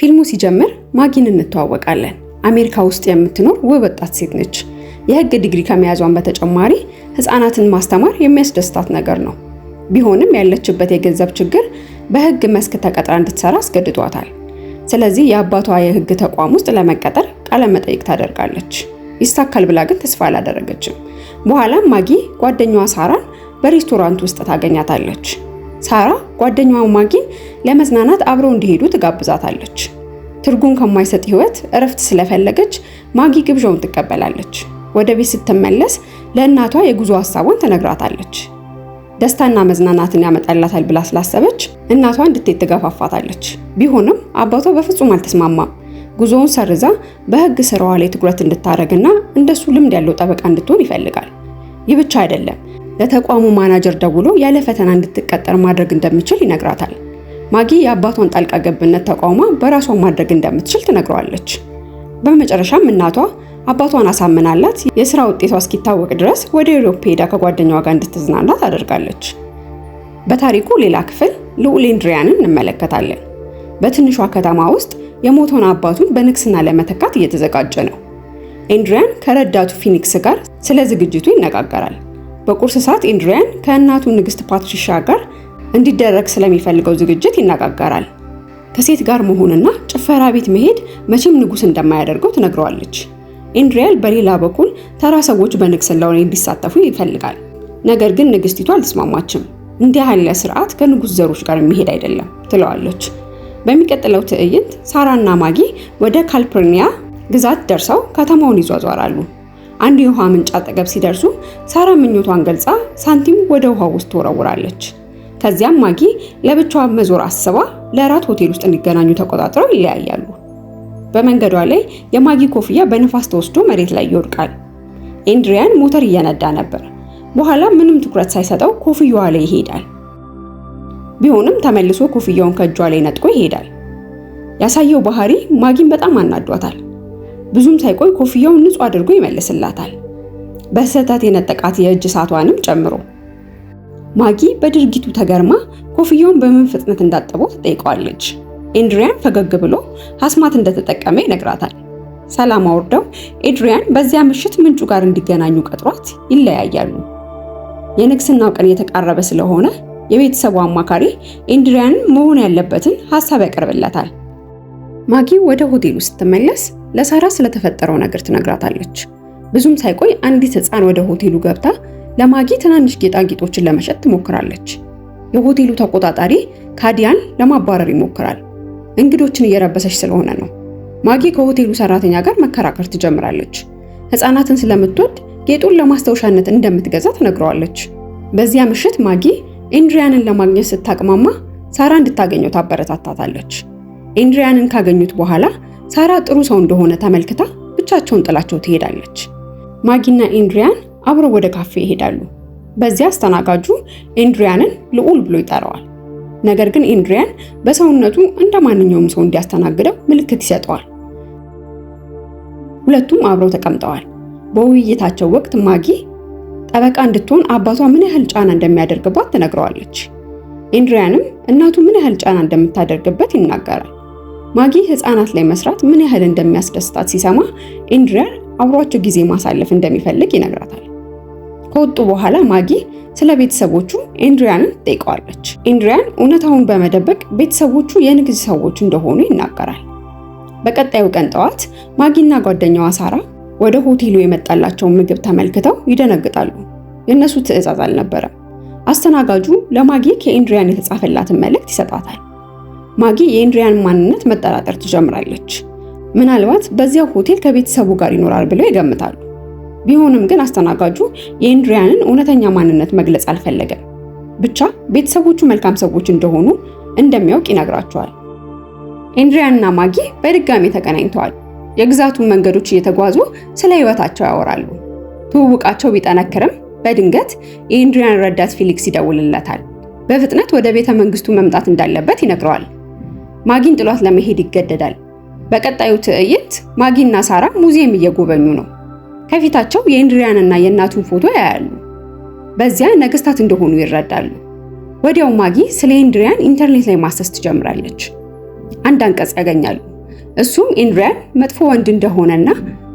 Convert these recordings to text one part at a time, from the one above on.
ፊልሙ ሲጀምር ማጊን እንተዋወቃለን። አሜሪካ ውስጥ የምትኖር ውብ ወጣት ሴት ነች። የህግ ዲግሪ ከመያዟን በተጨማሪ ህፃናትን ማስተማር የሚያስደስታት ነገር ነው። ቢሆንም ያለችበት የገንዘብ ችግር በህግ መስክ ተቀጥራ እንድትሰራ አስገድዷታል። ስለዚህ የአባቷ የህግ ተቋም ውስጥ ለመቀጠር ቃለ መጠይቅ ታደርጋለች። ይሳካል ብላ ግን ተስፋ አላደረገችም። በኋላም ማጊ ጓደኛዋ ሳራን በሬስቶራንት ውስጥ ታገኛታለች። ሳራ ጓደኛዋ ማጊን ለመዝናናት አብረው እንዲሄዱ ትጋብዛታለች። ትርጉም ከማይሰጥ ህይወት እረፍት ስለፈለገች ማጊ ግብዣውን ትቀበላለች። ወደ ቤት ስትመለስ ለእናቷ የጉዞ ሐሳቧን ትነግራታለች። ደስታና መዝናናትን ያመጣላታል ብላ ስላሰበች እናቷ እንድትሄድ ትገፋፋታለች። ቢሆንም አባቷ በፍጹም አልተስማማም። ጉዞውን ሰርዛ በህግ ስራዋ ላይ ትኩረት እንድታረግና እንደሱ ልምድ ያለው ጠበቃ እንድትሆን ይፈልጋል። ይህ ብቻ አይደለም፣ ለተቋሙ ማናጀር ደውሎ ያለ ፈተና እንድትቀጠር ማድረግ እንደሚችል ይነግራታል። ማጊ የአባቷን ጣልቃ ገብነት ተቃውማ በራሷ ማድረግ እንደምትችል ትነግረዋለች። በመጨረሻም እናቷ አባቷን አሳምናላት የሥራ ውጤቷ እስኪታወቅ ድረስ ወደ ዩሮፕ ሄዳ ከጓደኛዋ ጋር እንድትዝናና ታደርጋለች። በታሪኩ ሌላ ክፍል ልዑል ኤድሪያንን እንመለከታለን። በትንሿ ከተማ ውስጥ የሞተውን አባቱን በንግስና ለመተካት እየተዘጋጀ ነው። ኤድሪያን ከረዳቱ ፊኒክስ ጋር ስለ ዝግጅቱ ይነጋገራል። በቁርስ ሰዓት ኤድሪያን ከእናቱ ንግስት ፓትሪሻ ጋር እንዲደረግ ስለሚፈልገው ዝግጅት ይነጋገራል። ከሴት ጋር መሆንና ጭፈራ ቤት መሄድ መቼም ንጉስ እንደማያደርገው ትነግረዋለች። ኤድሪያን በሌላ በኩል ተራ ሰዎች በንግስናው ላይ እንዲሳተፉ ይፈልጋል። ነገር ግን ንግስቲቱ አልተስማማችም። እንዲህ ያለ ስርዓት ከንጉስ ዘሮች ጋር የሚሄድ አይደለም ትለዋለች። በሚቀጥለው ትዕይንት ሳራና ማጊ ወደ ካልፕርኒያ ግዛት ደርሰው ከተማውን ይዟዟራሉ። አንድ የውሃ ምንጭ አጠገብ ሲደርሱ ሳራ ምኞቷን ገልጻ ሳንቲም ወደ ውሃው ውስጥ ትወረውራለች። ከዚያም ማጊ ለብቻዋ መዞር አስባ ለራት ሆቴል ውስጥ እንዲገናኙ ተቆጣጥረው ይለያያሉ። በመንገዷ ላይ የማጊ ኮፍያ በንፋስ ተወስዶ መሬት ላይ ይወድቃል። ኤድሪያን ሞተር እየነዳ ነበር። በኋላ ምንም ትኩረት ሳይሰጠው ኮፍያዋ ላይ ይሄዳል። ቢሆንም ተመልሶ ኮፍያውን ከእጇ ላይ ነጥቆ ይሄዳል። ያሳየው ባህሪ ማጊን በጣም አናዷታል። ብዙም ሳይቆይ ኮፍያውን ንጹህ አድርጎ ይመልስላታል፣ በስህተት የነጠቃት የእጅ ሰዓቷንም ጨምሮ። ማጊ በድርጊቱ ተገርማ ኮፍያውን በምን ፍጥነት እንዳጠበው ትጠይቀዋለች። ኤድሪያን ፈገግ ብሎ አስማት እንደተጠቀመ ይነግራታል። ሰላም አውርደው ኤድሪያን በዚያ ምሽት ምንጩ ጋር እንዲገናኙ ቀጥሯት ይለያያሉ። የንግስናው ቀን እየተቃረበ ስለሆነ የቤተሰቡ አማካሪ ኤድሪያንን መሆን ያለበትን ሐሳብ ያቀርብለታል። ማጊ ወደ ሆቴሉ ስትመለስ ለሳራ ስለተፈጠረው ነገር ትነግራታለች። ብዙም ሳይቆይ አንዲት ህፃን ወደ ሆቴሉ ገብታ ለማጊ ትናንሽ ጌጣጌጦችን ለመሸጥ ትሞክራለች። የሆቴሉ ተቆጣጣሪ ካዲያን ለማባረር ይሞክራል። እንግዶችን እየረበሰች ስለሆነ ነው። ማጊ ከሆቴሉ ሰራተኛ ጋር መከራከር ትጀምራለች። ህፃናትን ስለምትወድ ጌጡን ለማስታወሻነት እንደምትገዛ ትነግረዋለች። በዚያ ምሽት ማጊ ኤድሪያንን ለማግኘት ስታቅማማ ሳራ እንድታገኘው ታበረታታታለች። ኤድሪያንን ካገኙት በኋላ ሳራ ጥሩ ሰው እንደሆነ ተመልክታ ብቻቸውን ጥላቸው ትሄዳለች። ማጊና ኤድሪያን አብረው ወደ ካፌ ይሄዳሉ። በዚያ አስተናጋጁ ኤድሪያንን ልዑል ብሎ ይጠራዋል። ነገር ግን ኤድሪያን በሰውነቱ እንደ ማንኛውም ሰው እንዲያስተናግደው ምልክት ይሰጠዋል። ሁለቱም አብረው ተቀምጠዋል። በውይይታቸው ወቅት ማጊ ጠበቃ እንድትሆን አባቷ ምን ያህል ጫና እንደሚያደርግባት ትነግረዋለች። ኤድሪያንም እናቱ ምን ያህል ጫና እንደምታደርግበት ይናገራል። ማጊ ህፃናት ላይ መስራት ምን ያህል እንደሚያስደስታት ሲሰማ ኤድሪያን አብሯቸው ጊዜ ማሳለፍ እንደሚፈልግ ይነግራታል። ከወጡ በኋላ ማጊ ስለ ቤተሰቦቹ ኤድሪያንን ትጠይቀዋለች። ኤድሪያን እውነታውን በመደበቅ ቤተሰቦቹ የንግድ ሰዎች እንደሆኑ ይናገራል። በቀጣዩ ቀን ጠዋት ማጊና ጓደኛዋ ሳራ ወደ ሆቴሉ የመጣላቸውን ምግብ ተመልክተው ይደነግጣሉ። የነሱ ትዕዛዝ አልነበረም። አስተናጋጁ ለማጊ ከኤድሪያን የተጻፈላትን መልእክት ይሰጣታል። ማጊ የኤድሪያን ማንነት መጠራጠር ትጀምራለች። ምናልባት በዚያው ሆቴል ከቤተሰቡ ጋር ይኖራል ብለው ይገምታሉ። ቢሆንም ግን አስተናጋጁ የኤድሪያንን እውነተኛ ማንነት መግለጽ አልፈለገም። ብቻ ቤተሰቦቹ መልካም ሰዎች እንደሆኑ እንደሚያውቅ ይነግራቸዋል። ኤድሪያንና ማጊ በድጋሚ ተገናኝተዋል። የግዛቱን መንገዶች እየተጓዙ ስለ ህይወታቸው ያወራሉ። ትውውቃቸው ቢጠነክርም በድንገት የኤድሪያን ረዳት ፊሊክስ ይደውልለታል። በፍጥነት ወደ ቤተ መንግስቱ መምጣት እንዳለበት ይነግረዋል። ማጊን ጥሏት ለመሄድ ይገደዳል። በቀጣዩ ትዕይንት ማጊና ሳራ ሙዚየም እየጎበኙ ነው። ከፊታቸው የኤድሪያንና የእናቱን ፎቶ ያያሉ። በዚያ ነገስታት እንደሆኑ ይረዳሉ። ወዲያው ማጊ ስለ ኤድሪያን ኢንተርኔት ላይ ማሰስ ትጀምራለች። አንድ አንቀጽ ያገኛሉ። እሱም ኤንድሪያን መጥፎ ወንድ እንደሆነና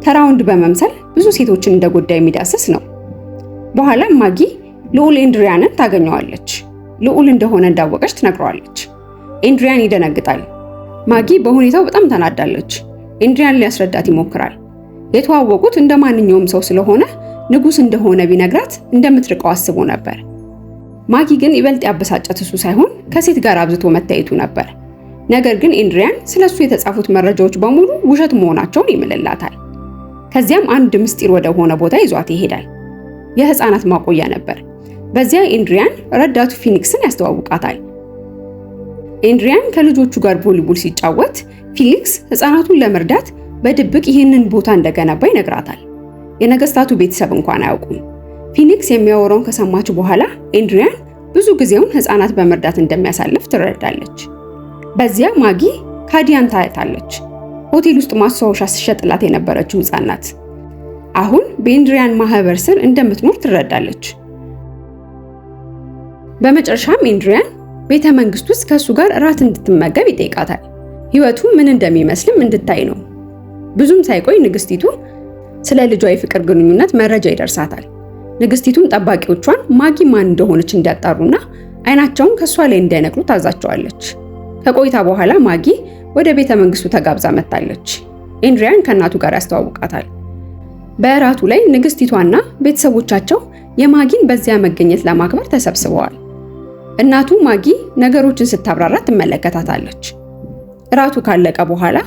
ተራ ወንድ በመምሰል ብዙ ሴቶችን እንደጎዳ የሚዳስስ ነው። በኋላም ማጊ ልዑል ኤንድሪያንን ታገኘዋለች። ልዑል እንደሆነ እንዳወቀች ትነግረዋለች። ኤንድሪያን ይደነግጣል። ማጊ በሁኔታው በጣም ተናዳለች። ኤንድሪያን ሊያስረዳት ይሞክራል። የተዋወቁት እንደ ማንኛውም ሰው ስለሆነ ንጉስ እንደሆነ ቢነግራት እንደምትርቀው አስቦ ነበር። ማጊ ግን ይበልጥ ያበሳጨት እሱ ሳይሆን ከሴት ጋር አብዝቶ መታየቱ ነበር። ነገር ግን ኤንድሪያን ስለሱ የተጻፉት መረጃዎች በሙሉ ውሸት መሆናቸውን ይምልላታል። ከዚያም አንድ ምስጢር ወደ ሆነ ቦታ ይዟት ይሄዳል። የህፃናት ማቆያ ነበር። በዚያ ኤንድሪያን ረዳቱ ፊኒክስን ያስተዋውቃታል። ኤንድሪያን ከልጆቹ ጋር ቮሊቦል ሲጫወት ፊኒክስ ህፃናቱን ለመርዳት በድብቅ ይህንን ቦታ እንደገነባ ይነግራታል። የነገስታቱ ቤተሰብ እንኳን አያውቁም። ፊኒክስ የሚያወራውን ከሰማች በኋላ ኤንድሪያን ብዙ ጊዜውን ህፃናት በመርዳት እንደሚያሳልፍ ትረዳለች። በዚያ ማጊ ካዲያን ታያታለች። ሆቴል ውስጥ ማስታወሻ ሲሸጥላት የነበረችው ህፃን ናት። አሁን በኤንድሪያን ማህበር ስር እንደምትኖር ትረዳለች። በመጨረሻም ኤንድሪያን ቤተ መንግስት ውስጥ ከሱ ጋር እራት እንድትመገብ ይጠይቃታል። ህይወቱ ምን እንደሚመስልም እንድታይ ነው። ብዙም ሳይቆይ ንግስቲቱ ስለ ልጇ የፍቅር ግንኙነት መረጃ ይደርሳታል። ንግስቲቱም ጠባቂዎቿን ማጊ ማን እንደሆነች እንዲያጣሩና አይናቸውን ከሷ ላይ እንዳይነቅሉ ታዛቸዋለች። ከቆይታ በኋላ ማጊ ወደ ቤተ መንግስቱ ተጋብዛ መጣለች። ኤንድሪያን ከእናቱ ጋር ያስተዋውቃታል። በእራቱ ላይ ንግስቲቷና ቤተሰቦቻቸው የማጊን በዚያ መገኘት ለማክበር ተሰብስበዋል። እናቱ ማጊ ነገሮችን ስታብራራ ትመለከታታለች። እራቱ ካለቀ በኋላ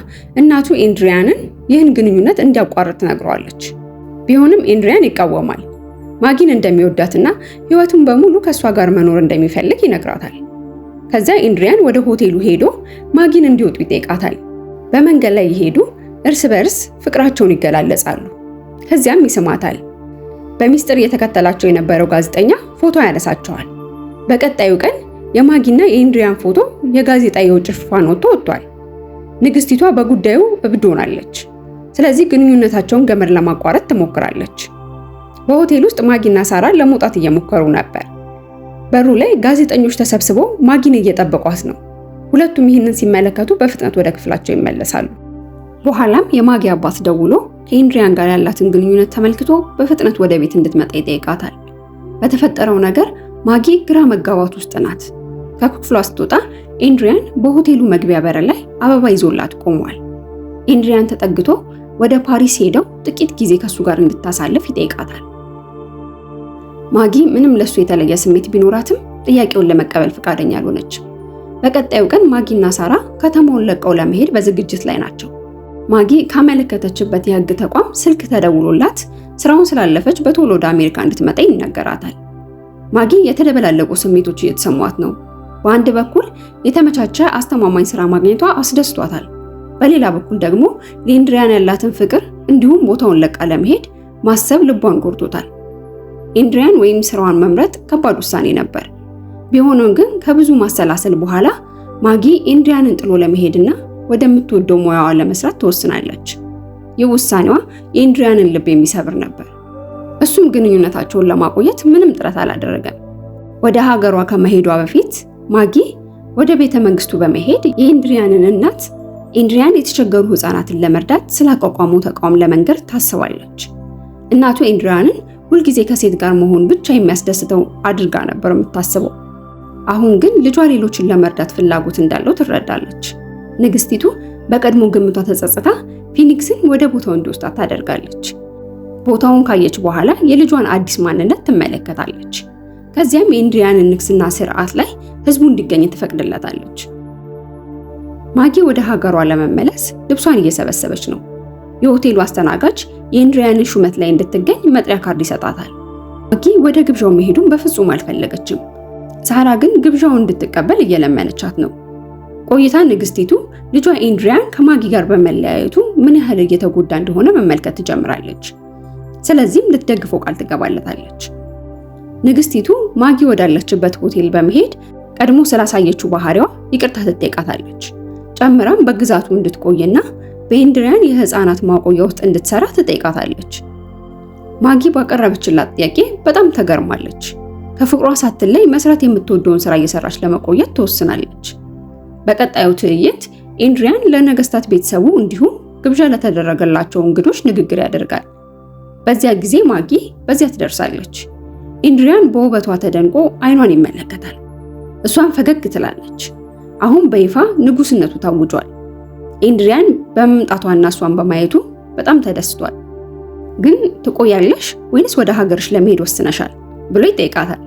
እናቱ ኤንድሪያንን ይህን ግንኙነት እንዲያቋርጥ ትነግረዋለች። ቢሆንም ኤንድሪያን ይቃወማል። ማጊን እንደሚወዳትና ህይወቱን በሙሉ ከሷ ጋር መኖር እንደሚፈልግ ይነግራታል። ከዚያ ኤንድሪያን ወደ ሆቴሉ ሄዶ ማጊን እንዲወጡ ይጠይቃታል። በመንገድ ላይ ይሄዱ እርስ በርስ ፍቅራቸውን ይገላለጻሉ። ከዚያም ይስማታል። በሚስጥር እየተከተላቸው የነበረው ጋዜጠኛ ፎቶ ያነሳቸዋል። በቀጣዩ ቀን የማጊና የኤንድሪያን ፎቶ የጋዜጣ የውጭ ሽፋን ወጥቷል። ንግስቲቷ በጉዳዩ እብድ ሆናለች። ስለዚህ ግንኙነታቸውን ገመድ ለማቋረጥ ትሞክራለች። በሆቴል ውስጥ ማጊና ሳራ ለመውጣት እየሞከሩ ነበር። በሩ ላይ ጋዜጠኞች ተሰብስበው ማጊን እየጠበቋት ነው። ሁለቱም ይህንን ሲመለከቱ በፍጥነት ወደ ክፍላቸው ይመለሳሉ። በኋላም የማጊ አባት ደውሎ ከኤንድሪያን ጋር ያላትን ግንኙነት ተመልክቶ በፍጥነት ወደ ቤት እንድትመጣ ይጠይቃታል። በተፈጠረው ነገር ማጊ ግራ መጋባት ውስጥ ናት። ከክፍሏ ስትወጣ ኤንድሪያን በሆቴሉ መግቢያ በር ላይ አበባ ይዞላት ቆሟል። ኤንድሪያን ተጠግቶ ወደ ፓሪስ ሄደው ጥቂት ጊዜ ከሱ ጋር እንድታሳልፍ ይጠይቃታል። ማጊ ምንም ለሱ የተለየ ስሜት ቢኖራትም ጥያቄውን ለመቀበል ፈቃደኛ አልሆነችም። በቀጣዩ ቀን ማጊና ሳራ ከተማውን ለቀው ለመሄድ በዝግጅት ላይ ናቸው። ማጊ ካመለከተችበት የህግ ተቋም ስልክ ተደውሎላት ስራውን ስላለፈች በቶሎ ወደ አሜሪካ እንድትመጣ ይነገራታል። ማጊ የተደበላለቁ ስሜቶች እየተሰሟት ነው። በአንድ በኩል የተመቻቸ አስተማማኝ ስራ ማግኘቷ አስደስቷታል። በሌላ በኩል ደግሞ ለኤንድሪያን ያላትን ፍቅር እንዲሁም ቦታውን ለቃ ለመሄድ ማሰብ ልቧን ጎድቶታል። ኤንድሪያን ወይም ስራዋን መምረጥ ከባድ ውሳኔ ነበር። ቢሆንም ግን ከብዙ ማሰላሰል በኋላ ማጊ ኤንድሪያንን ጥሎ ለመሄድና ወደምትወደው ሙያዋ ለመስራት ትወስናለች። ይህ ውሳኔዋ የኤንድሪያንን ልብ የሚሰብር ነበር። እሱም ግንኙነታቸውን ለማቆየት ምንም ጥረት አላደረገም። ወደ ሀገሯ ከመሄዷ በፊት ማጊ ወደ ቤተ መንግስቱ በመሄድ የኤንድሪያንን እናት ኤንድሪያን የተቸገሩ ህፃናትን ለመርዳት ስላቋቋመው ተቋም ለመንገር ታስባለች። እናቱ ኤንድሪያንን ሁልጊዜ ከሴት ጋር መሆን ብቻ የሚያስደስተው አድርጋ ነበር የምታስበው። አሁን ግን ልጇ ሌሎችን ለመርዳት ፍላጎት እንዳለው ትረዳለች። ንግስቲቱ በቀድሞ ግምቷ ተጸጽታ ፊኒክስን ወደ ቦታው እንዲወስዳት ታደርጋለች። ቦታውን ካየች በኋላ የልጇን አዲስ ማንነት ትመለከታለች። ከዚያም የኤንድሪያንን ንግስና ስርዓት ላይ ህዝቡ እንዲገኝ ትፈቅድለታለች። ማጊ ወደ ሀገሯ ለመመለስ ልብሷን እየሰበሰበች ነው። የሆቴሉ አስተናጋጅ የኤንድሪያንን ሹመት ላይ እንድትገኝ መጥሪያ ካርድ ይሰጣታል። ማጊ ወደ ግብዣው መሄዱን በፍጹም አልፈለገችም። ሳራ ግን ግብዣውን እንድትቀበል እየለመነቻት ነው። ቆይታ ንግስቲቱ ልጇ ኤንድሪያን ከማጊ ጋር በመለያየቱ ምን ያህል እየተጎዳ እንደሆነ መመልከት ትጀምራለች። ስለዚህም ልትደግፈው ቃል ትገባለታለች። ንግስቲቱ ማጊ ወዳለችበት ሆቴል በመሄድ ቀድሞ ስላሳየችው ባህሪዋ ይቅርታ ትጠይቃታለች። ጨምራም በግዛቱ እንድትቆይና በኤንድሪያን የህፃናት ማቆያ ውስጥ እንድትሰራ ትጠይቃታለች። ማጊ ባቀረበችላት ጥያቄ በጣም ተገርማለች። ከፍቅሯ ሳትለይ መስራት የምትወደውን ስራ እየሰራች ለመቆየት ትወስናለች። በቀጣዩ ትዕይንት ኤድሪያን ለነገስታት ቤተሰቡ እንዲሁም ግብዣ ለተደረገላቸው እንግዶች ንግግር ያደርጋል። በዚያ ጊዜ ማጊ በዚያ ትደርሳለች። ኤድሪያን በውበቷ ተደንቆ አይኗን ይመለከታል። እሷን ፈገግ ትላለች። አሁን በይፋ ንጉስነቱ ታውጇል። ኤድሪያን በመምጣቷና እሷን በማየቱ በጣም ተደስቷል። ግን ትቆያለሽ ወይንስ ወደ ሀገርሽ ለመሄድ ወስነሻል ብሎ ይጠይቃታል።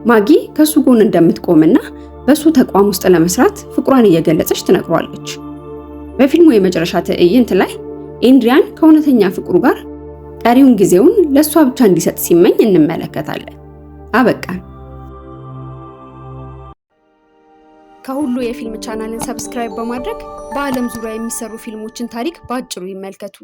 ማጊ ከሱ ጎን እንደምትቆምና በሱ ተቋም ውስጥ ለመስራት ፍቅሯን እየገለጸች ትነግሯለች። በፊልሙ የመጨረሻ ትዕይንት ላይ ኤድሪያን ከእውነተኛ ፍቅሩ ጋር ቀሪውን ጊዜውን ለሷ ብቻ እንዲሰጥ ሲመኝ እንመለከታለን። አበቃን። ከሁሉ የፊልም ቻናልን ሰብስክራይብ በማድረግ በዓለም ዙሪያ የሚሰሩ ፊልሞችን ታሪክ በአጭሩ ይመልከቱ።